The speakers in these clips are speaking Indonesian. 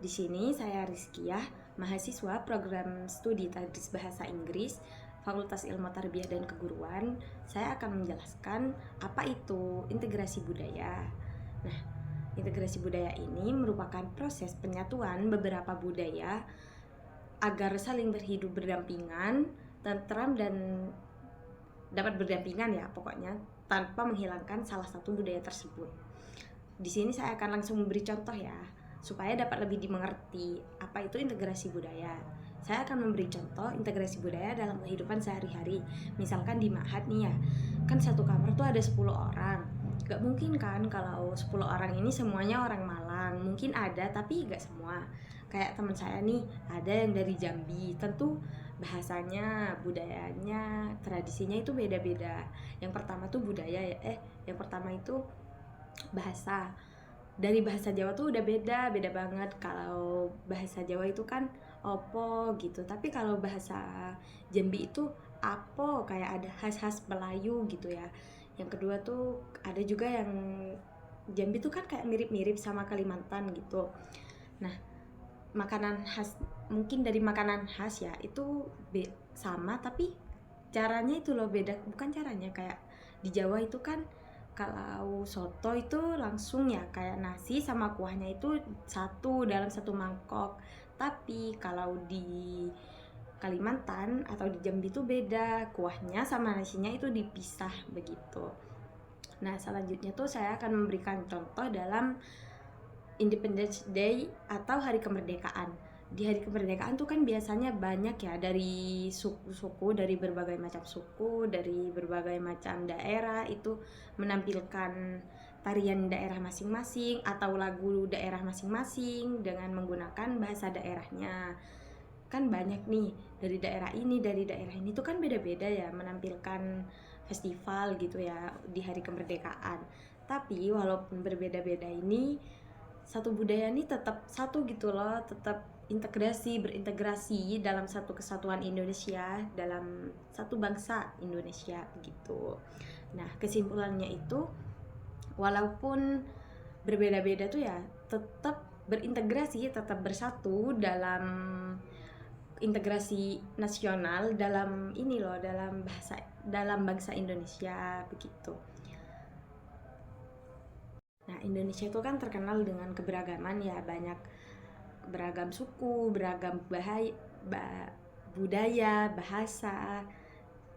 Di sini saya Rizkiah, mahasiswa program studi Tadris Bahasa Inggris, Fakultas Ilmu Tarbiyah dan Keguruan. Saya akan menjelaskan apa itu integrasi budaya. Nah, integrasi budaya ini merupakan proses penyatuan beberapa budaya agar saling berhidup berdampingan, tentram dan dapat berdampingan ya pokoknya tanpa menghilangkan salah satu budaya tersebut. Di sini saya akan langsung memberi contoh ya, supaya dapat lebih dimengerti apa itu integrasi budaya. Saya akan memberi contoh integrasi budaya dalam kehidupan sehari-hari. Misalkan di ma'had nih ya, kan satu kamar tuh ada 10 orang. Gak mungkin kan kalau 10 orang ini semuanya orang Malang. Mungkin ada tapi gak semua. Kayak teman saya nih, ada yang dari Jambi. Tentu bahasanya, budayanya, tradisinya itu beda-beda. Yang pertama tuh budaya ya, yang pertama itu bahasa. Dari bahasa Jawa tuh udah beda banget. Kalau bahasa Jawa itu kan opo gitu, tapi kalau bahasa Jambi itu apo, kayak ada khas-khas Melayu gitu ya. Yang kedua tuh ada juga yang Jambi tuh kan kayak mirip-mirip sama Kalimantan gitu. Nah, makanan khas, mungkin dari makanan khas ya itu sama, tapi caranya itu loh beda. Bukan caranya, kayak di Jawa itu kan kalau soto itu langsung ya kayak nasi sama kuahnya itu satu dalam satu mangkok. Tapi kalau di Kalimantan atau di Jambi itu beda, kuahnya sama nasinya itu dipisah begitu. Nah, selanjutnya tuh saya akan memberikan contoh dalam Independence Day atau hari kemerdekaan. Di hari kemerdekaan tuh kan biasanya banyak ya dari suku-suku, dari berbagai macam suku, dari berbagai macam daerah itu menampilkan tarian daerah masing-masing atau lagu daerah masing-masing dengan menggunakan bahasa daerahnya. Kan banyak nih dari daerah ini tuh kan beda-beda ya menampilkan festival gitu ya di hari kemerdekaan. Tapi walaupun berbeda-beda ini, satu budaya ini tetap satu gitu loh, tetap berintegrasi dalam satu kesatuan Indonesia, dalam satu bangsa Indonesia begitu. Nah, kesimpulannya itu walaupun berbeda-beda tuh ya tetap berintegrasi, tetap bersatu dalam integrasi nasional, dalam ini loh, dalam bangsa Indonesia begitu. Nah, Indonesia itu kan terkenal dengan keberagaman ya, banyak beragam suku, beragam budaya, bahasa,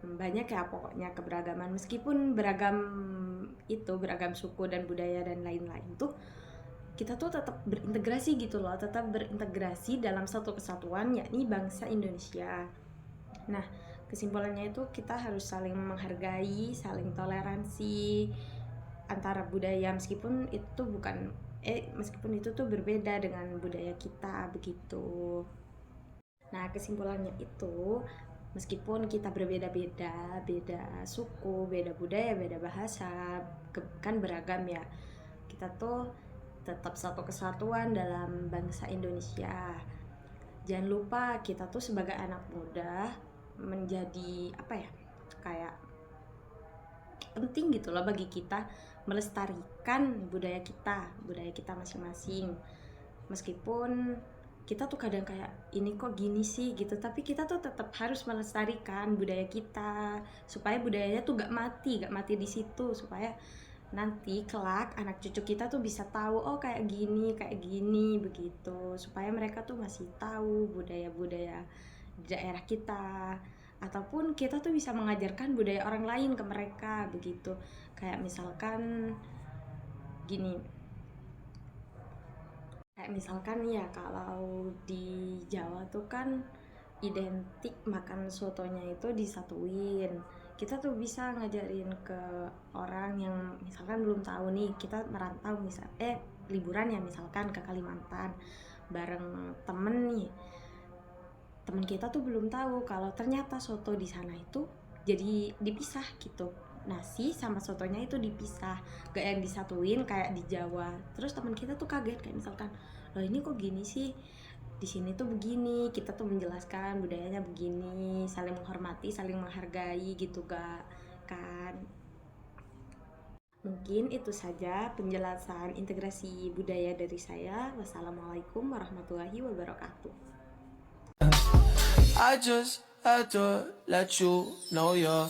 banyak ya pokoknya keberagaman. Meskipun beragam suku dan budaya dan lain-lain tuh, kita tuh tetap berintegrasi gitu loh, tetap berintegrasi dalam satu kesatuan yakni bangsa Indonesia. Nah, kesimpulannya itu kita harus saling menghargai, saling toleransi antara budaya, meskipun itu tuh berbeda dengan budaya kita begitu. Nah, kesimpulannya itu meskipun kita berbeda-beda, beda suku, beda budaya, beda bahasa, kan beragam ya, kita tuh tetap satu kesatuan dalam bangsa Indonesia. Jangan lupa kita tuh sebagai anak muda menjadi kayak penting gitu loh bagi kita melestarikan budaya kita masing-masing. Meskipun kita tuh kadang kayak ini kok gini sih gitu, tapi kita tuh tetap harus melestarikan budaya kita supaya budayanya tuh gak mati di situ, supaya nanti kelak anak cucu kita tuh bisa tahu oh kayak gini begitu, supaya mereka tuh masih tahu budaya-budaya di daerah kita, ataupun kita tuh bisa mengajarkan budaya orang lain ke mereka begitu. Kayak misalkan gini, kayak misalkan ya kalau di Jawa tuh kan identik makan sotonya itu disatuin. Kita tuh bisa ngajarin ke orang yang misalkan belum tahu nih, kita merantau liburan ya misalkan ke Kalimantan bareng temen nih. Temen kita tuh belum tahu kalau ternyata soto di sana itu jadi dipisah gitu. Nasi sama sotonya itu dipisah, gak yang disatuin kayak di Jawa. Terus teman kita tuh kaget kayak misalkan, loh ini kok gini sih? Di sini tuh begini, kita tuh menjelaskan budayanya begini, saling menghormati, saling menghargai gitu gak kan. Mungkin itu saja penjelasan integrasi budaya dari saya. Wassalamualaikum warahmatullahi wabarakatuh. I just had to let you know you're